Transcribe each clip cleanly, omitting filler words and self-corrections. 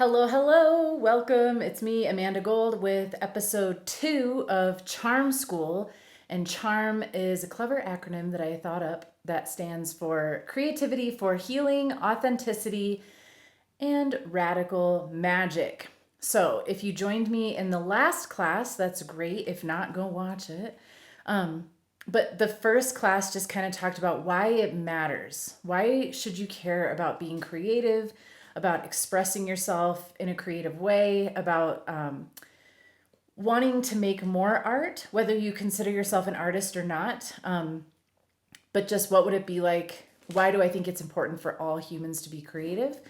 Hello, hello, welcome. It's me, Amanda Gold, with episode 2 of Charm School. And CHARM is a clever acronym that I thought up that stands for Creativity for Healing, Authenticity, and Radical Magic. So, if you joined me in the last class, that's great. If not, go watch it. But the first class just kind of talked about why it matters. Why should you care about being creative, about expressing yourself in a creative way, about wanting to make more art, whether you consider yourself an artist or not. But just what would it be like? Why do I think it's important for all humans to be creative?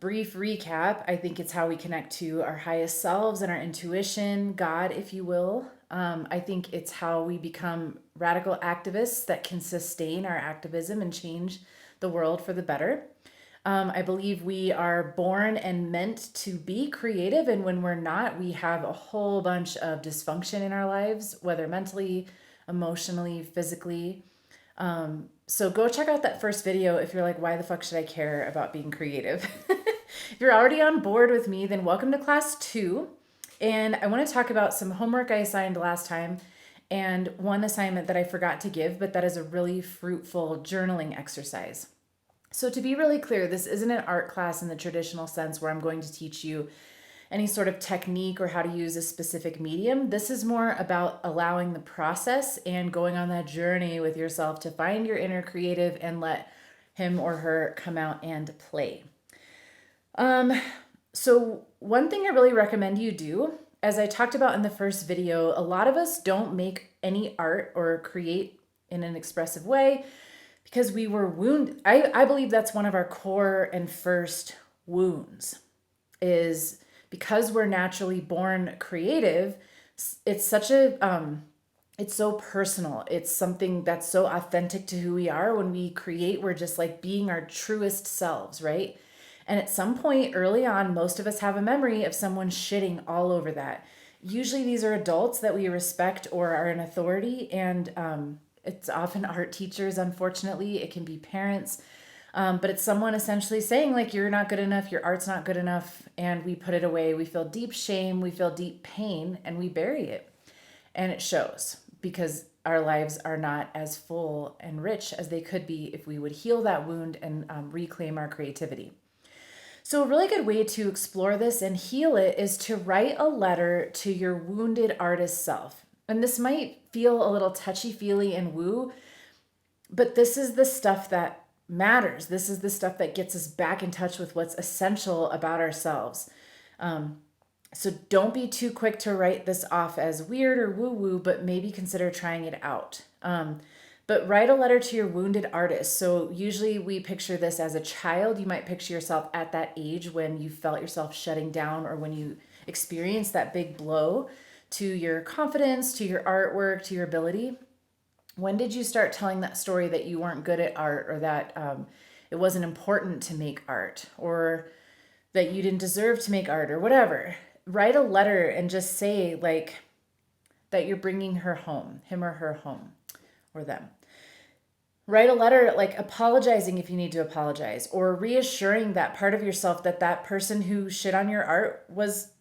Brief recap, I think it's how we connect to our highest selves and our intuition, God, if you will. I think it's how we become radical activists that can sustain our activism and change the world for the better. I believe we are born and meant to be creative, and when we're not, we have a whole bunch of dysfunction in our lives, whether mentally, emotionally, physically. So go check out that first video if you're like, why the fuck should I care about being creative? If you're already on board with me, then welcome to class 2. And I want to talk about some homework I assigned last time and one assignment that I forgot to give, but that is a really fruitful journaling exercise. So to be really clear, this isn't an art class in the traditional sense where I'm going to teach you any sort of technique or how to use a specific medium. This is more about allowing the process and going on that journey with yourself to find your inner creative and let him or her come out and play. So one thing I really recommend you do, as I talked about in the first video, a lot of us don't make any art or create in an expressive way because we were wounded. I believe that's one of our core and first wounds is because we're naturally born creative. It's such a it's so personal. It's something that's so authentic to who we are. When we create, we're just like being our truest selves, right? And at some point early on, most of us have a memory of someone shitting all over that. Usually these are adults that we respect or are in authority, and it's often art teachers, unfortunately. It can be parents. But it's someone essentially saying, like, you're not good enough, your art's not good enough, and we put it away. We feel deep shame, we feel deep pain, and we bury it. And it shows because our lives are not as full and rich as they could be if we would heal that wound and reclaim our creativity. So, a really good way to explore this and heal it is to write a letter to your wounded artist self. And this might feel a little touchy feely and woo, but this is the stuff that matters. This is the stuff that gets us back in touch with what's essential about ourselves. So don't be too quick to write this off as weird or woo woo, but maybe consider trying it out. But write a letter to your wounded artist. So usually we picture this as a child. You might picture yourself at that age when you felt yourself shutting down or when you experienced that big blow to your confidence, to your artwork, to your ability. When did you start telling that story that you weren't good at art, or that it wasn't important to make art, or that you didn't deserve to make art, or whatever? Write a letter and just say, like, that you're bringing her home, him or her home, or them. Write a letter like apologizing if you need to apologize, or reassuring that part of yourself that that person who shit on your art was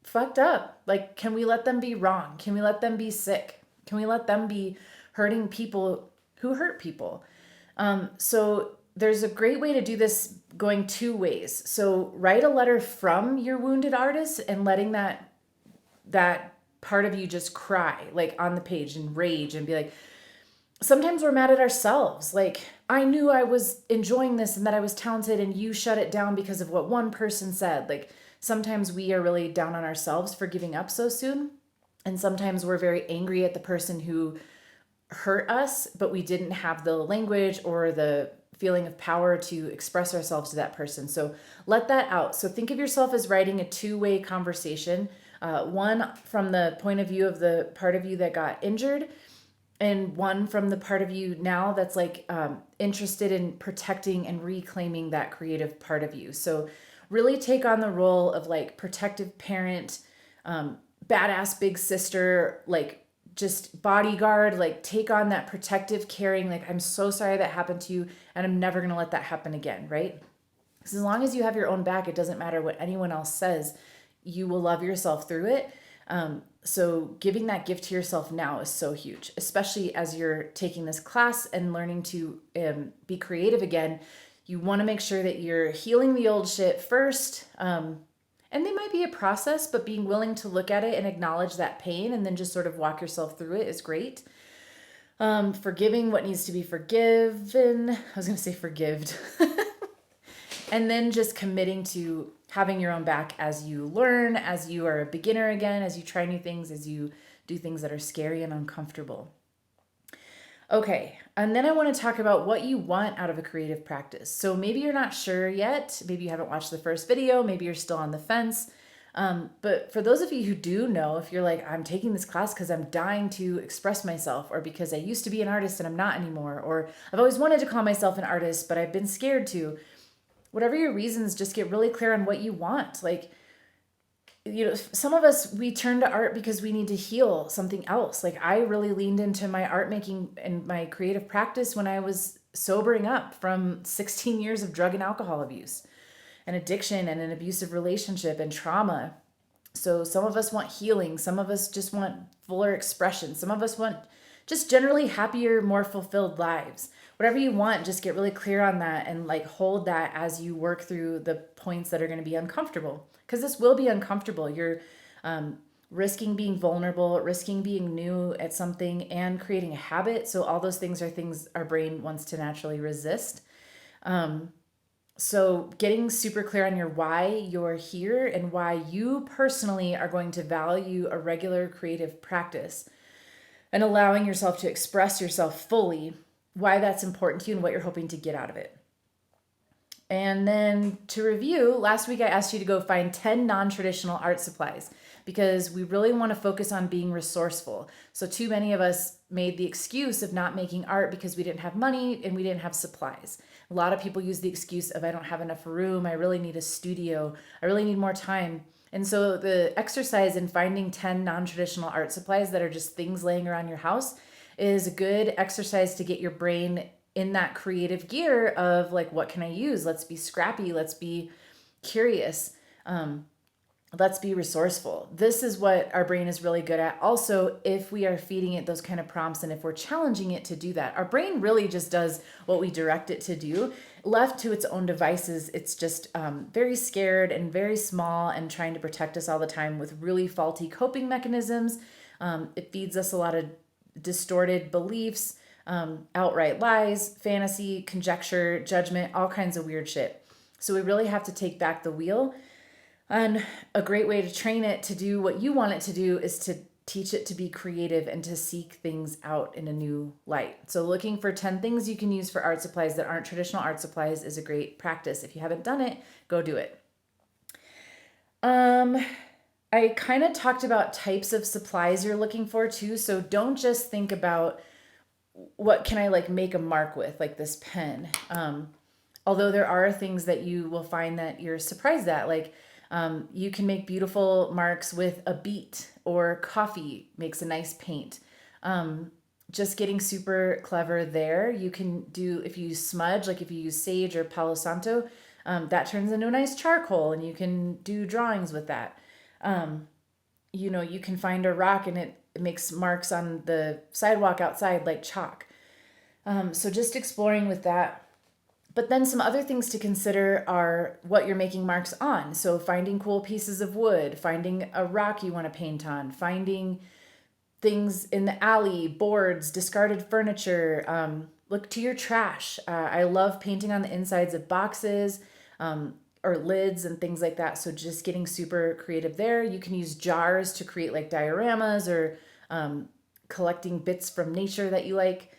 fucked up. Like, can we let them be wrong? Can we let them be sick? Can we let them be hurting people who hurt people? So there's a great way to do this going two ways. So write a letter from your wounded artist and letting that part of you just cry, like, on the page and rage and be like, sometimes we're mad at ourselves. Like, I knew I was enjoying this and that I was talented and you shut it down because of what one person said. Like, sometimes we are really down on ourselves for giving up so soon. And sometimes we're very angry at the person who hurt us, but we didn't have the language or the feeling of power to express ourselves to that person. So let that out. So think of yourself as writing a two-way conversation, one from the point of view of the part of you that got injured, and one from the part of you now that's like interested in protecting and reclaiming that creative part of you. So really take on the role of like protective parent, badass big sister, like just bodyguard, like take on that protective caring, like, I'm so sorry that happened to you and I'm never going to let that happen again, right? Because as long as you have your own back, it doesn't matter what anyone else says. You will love yourself through it. So giving that gift to yourself now is so huge, especially as you're taking this class and learning to be creative again. You want to make sure that you're healing the old shit first. And they might be a process, but being willing to look at it and acknowledge that pain and then just sort of walk yourself through it is great. Forgiving what needs to be forgiven. I was going to say forgived. And then just committing to having your own back as you learn, as you are a beginner again, as you try new things, as you do things that are scary and uncomfortable. Okay, and then I want to talk about what you want out of a creative practice. So maybe you're not sure yet. Maybe you haven't watched the first video. Maybe you're still on the fence. But for those of you who do know, if you're like, I'm taking this class because I'm dying to express myself, or because I used to be an artist and I'm not anymore, or I've always wanted to call myself an artist, but I've been scared to, whatever your reasons, just get really clear on what you want. Like, some of us, we turn to art because we need to heal something else. Like, I really leaned into my art making and my creative practice when I was sobering up from 16 years of drug and alcohol abuse and addiction and an abusive relationship and trauma. So some of us want healing. Some of us just want fuller expression. Some of us want just generally happier, more fulfilled lives. Whatever you want, just get really clear on that and like hold that as you work through the points that are going to be uncomfortable. Because this will be uncomfortable. You're risking being vulnerable, risking being new at something, and creating a habit. So all those things are things our brain wants to naturally resist. So getting super clear on your why you're here and why you personally are going to value a regular creative practice and allowing yourself to express yourself fully, why that's important to you and what you're hoping to get out of it. And then to review, last week I asked you to go find 10 non-traditional art supplies because we really want to focus on being resourceful. So too many of us made the excuse of not making art because we didn't have money and we didn't have supplies. A lot of people use the excuse of I don't have enough room, I really need a studio, I really need more time. And so the exercise in finding 10 non-traditional art supplies that are just things laying around your house is a good exercise to get your brain in that creative gear of like, what can I use? Let's be scrappy. Let's be curious. Let's be resourceful. This is what our brain is really good at. Also, if we are feeding it those kind of prompts and if we're challenging it to do that, our brain really just does what we direct it to do. Left to its own devices, it's just very scared and very small and trying to protect us all the time with really faulty coping mechanisms. It feeds us a lot of distorted beliefs, outright lies, fantasy, conjecture, judgment, all kinds of weird shit. So we really have to take back the wheel. And a great way to train it to do what you want it to do is to teach it to be creative and to seek things out in a new light. So looking for 10 things you can use for art supplies that aren't traditional art supplies is a great practice. If you haven't done it, go do it. I kind of talked about types of supplies you're looking for too. So don't just think about what can I like make a mark with, like this pen. Although there are things that you will find that you're surprised at, like you can make beautiful marks with a beet, or coffee makes a nice paint. Just getting super clever there. You can do, if you use smudge, like if you use sage or Palo Santo, that turns into a nice charcoal and you can do drawings with that. You can find a rock and it makes marks on the sidewalk outside like chalk. So just exploring with that. But then some other things to consider are what you're making marks on. So finding cool pieces of wood, finding a rock you want to paint on, finding things in the alley, boards, discarded furniture. Look to your trash. I love painting on the insides of boxes or lids and things like that. So just getting super creative there. You can use jars to create like dioramas or collecting bits from nature that you like.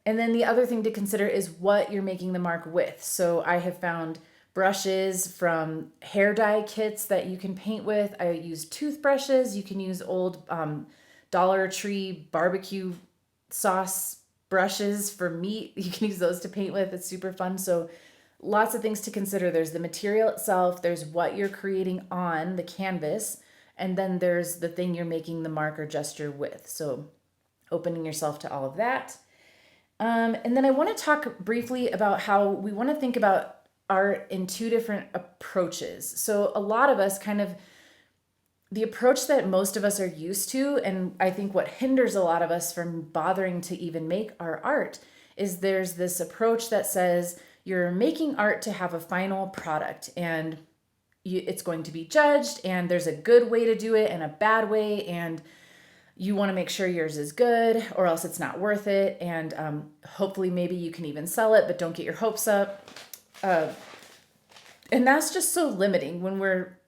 And then the other thing to consider is what you're making the mark with. So I have found brushes from hair dye kits that you can paint with. I use toothbrushes. You can use old Dollar Tree barbecue sauce brushes for meat. You can use those to paint with. It's super fun. So lots of things to consider. There's the material itself. There's what you're creating on the canvas. And then there's the thing you're making the mark or gesture with. So opening yourself to all of that. And then I want to talk briefly about how we want to think about art in two different approaches. So a lot of us kind of the approach that most of us are used to, and I think what hinders a lot of us from bothering to even make our art, is there's this approach that says you're making art to have a final product and it's going to be judged, and there's a good way to do it and a bad way, and you want to make sure yours is good or else it's not worth it. And hopefully, maybe you can even sell it, but don't get your hopes up. And that's just so limiting when we're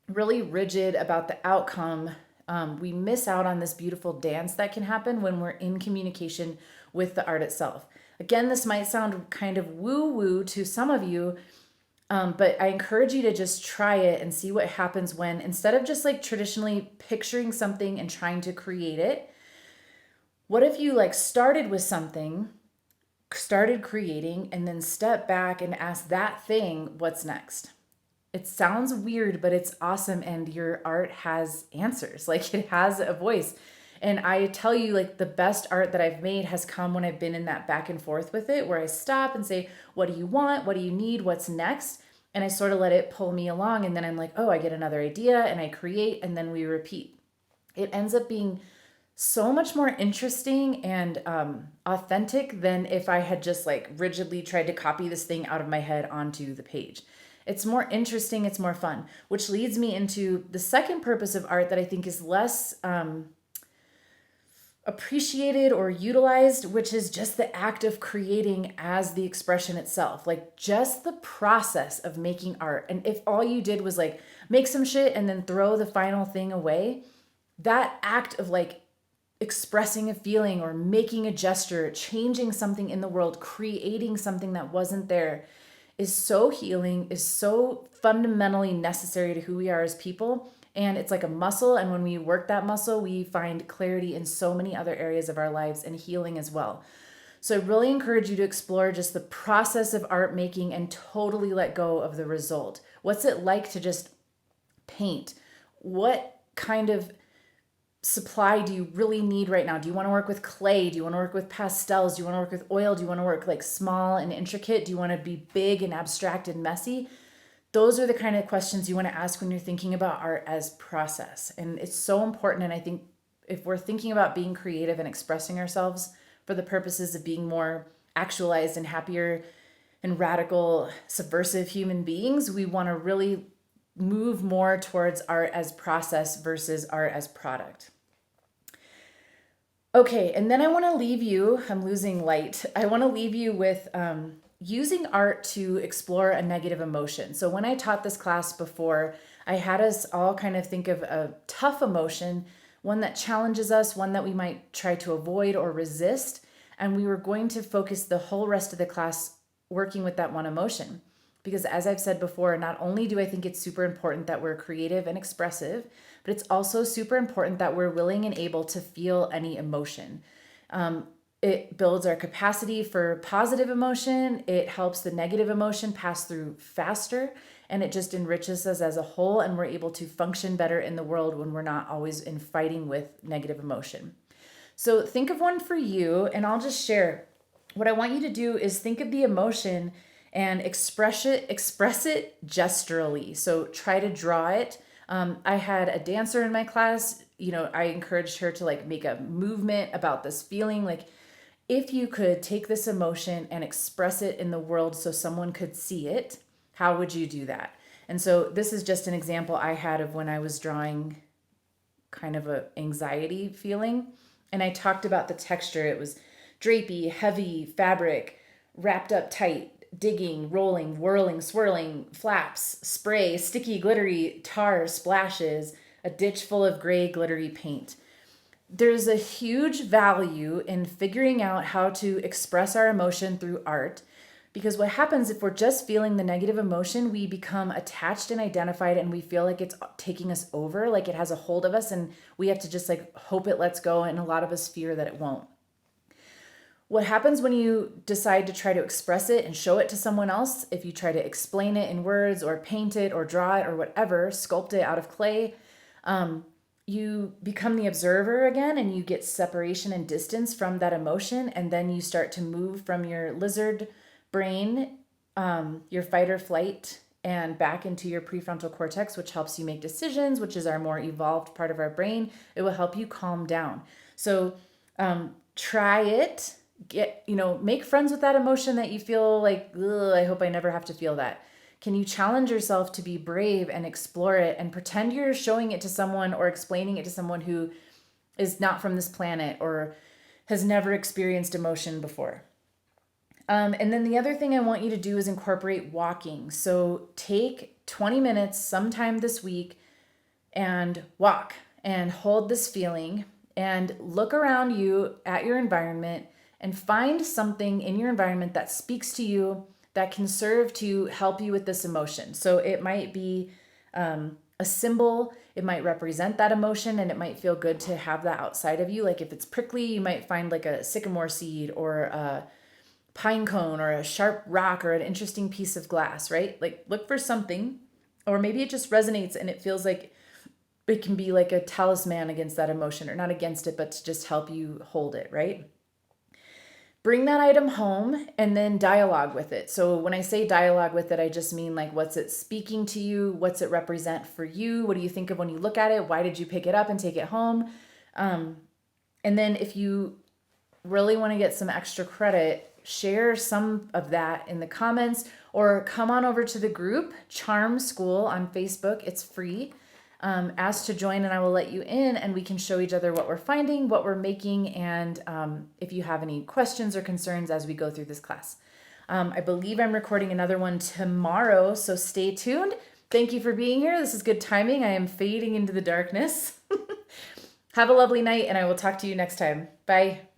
really rigid about the outcome. We miss out on this beautiful dance that can happen when we're in communication with the art itself. Again, this might sound kind of woo-woo to some of you, but I encourage you to just try it and see what happens when, instead of just like traditionally picturing something and trying to create it, what if you like started with something, started creating, and then step back and ask that thing, what's next? It sounds weird, but it's awesome. And your art has answers, like it has a voice. And I tell you, like the best art that I've made has come when I've been in that back and forth with it, where I stop and say, what do you want? What do you need? What's next? And I sort of let it pull me along. And then I'm like, oh, I get another idea and I create, and then we repeat. It ends up being so much more interesting and authentic than if I had just like rigidly tried to copy this thing out of my head onto the page. It's more interesting, it's more fun, which leads me into the second purpose of art that I think is less appreciated or utilized, which is just the act of creating as the expression itself, like just the process of making art. And if all you did was like make some shit and then throw the final thing away, that act of like expressing a feeling or making a gesture, changing something in the world, creating something that wasn't there, is so healing, is so fundamentally necessary to who we are as people. And it's like a muscle. And when we work that muscle, we find clarity in so many other areas of our lives and healing as well. So I really encourage you to explore just the process of art making and totally let go of the result. What's it like to just paint? What kind of supply do you really need right now? Do you want to work with clay? Do you want to work with pastels? Do you want to work with oil? Do you want to work like small and intricate? Do you want to be big and abstract and messy? Those are the kind of questions you want to ask when you're thinking about art as process. And it's so important. And I think if we're thinking about being creative and expressing ourselves for the purposes of being more actualized and happier and radical, subversive human beings, we want to really move more towards art as process versus art as product. Okay, and then I want to leave you, I'm losing light. I want to leave you with using art to explore a negative emotion. So when I taught this class before, I had us all kind of think of a tough emotion, one that challenges us, one that we might try to avoid or resist. And we were going to focus the whole rest of the class working with that one emotion. Because as I've said before, not only do I think it's super important that we're creative and expressive, but it's also super important that we're willing and able to feel any emotion. It builds our capacity for positive emotion. It helps the negative emotion pass through faster, and it just enriches us as a whole, and we're able to function better in the world when we're not always in fighting with negative emotion. So think of one for you, and I'll just share. What I want you to do is think of the emotion and express it gesturally. So try to draw it. I had a dancer in my class. I encouraged her to like make a movement about this feeling. Like if you could take this emotion and express it in the world so someone could see it, how would you do that? And so this is just an example I had of when I was drawing kind of a anxiety feeling. And I talked about the texture. It was drapey, heavy fabric, wrapped up tight, digging, rolling, whirling, swirling, flaps, spray, sticky, glittery, tar, splashes, a ditch full of gray, glittery paint. There's a huge value in figuring out how to express our emotion through art, because what happens if we're just feeling the negative emotion, we become attached and identified, and we feel like it's taking us over, like it has a hold of us, and we have to just like hope it lets go, and a lot of us fear that it won't. What happens when you decide to try to express it and show it to someone else, if you try to explain it in words or paint it or draw it or whatever, sculpt it out of clay, you become the observer again and you get separation and distance from that emotion. And then you start to move from your lizard brain, your fight or flight, and back into your prefrontal cortex, which helps you make decisions, which is our more evolved part of our brain. It will help you calm down. So try it. Make friends with that emotion that you feel like, ugh, I hope I never have to feel that. Can you challenge yourself to be brave and explore it and pretend you're showing it to someone or explaining it to someone who is not from this planet or has never experienced emotion before? And then the other thing I want you to do is incorporate walking. So take 20 minutes sometime this week and walk and hold this feeling and look around you at your environment and find something in your environment that speaks to you that can serve to help you with this emotion. So it might be a symbol, it might represent that emotion, and it might feel good to have that outside of you. Like if it's prickly, you might find like a sycamore seed or a pine cone or a sharp rock or an interesting piece of glass, right? Like look for something, or maybe it just resonates and it feels like it can be like a talisman against that emotion, or not against it, but to just help you hold it, right? Bring that item home and then dialogue with it. So when I say dialogue with it, I just mean like, what's it speaking to you? What's it represent for you? What do you think of when you look at it? Why did you pick it up and take it home? And then if you really want to get some extra credit, share some of that in the comments or come on over to the group Charm School on Facebook. It's free. Ask to join and I will let you in and we can show each other what we're finding, what we're making, and if you have any questions or concerns as we go through this class. I believe I'm recording another one tomorrow, so stay tuned. Thank you for being here. This is good timing. I am fading into the darkness. Have a lovely night and I will talk to you next time. Bye.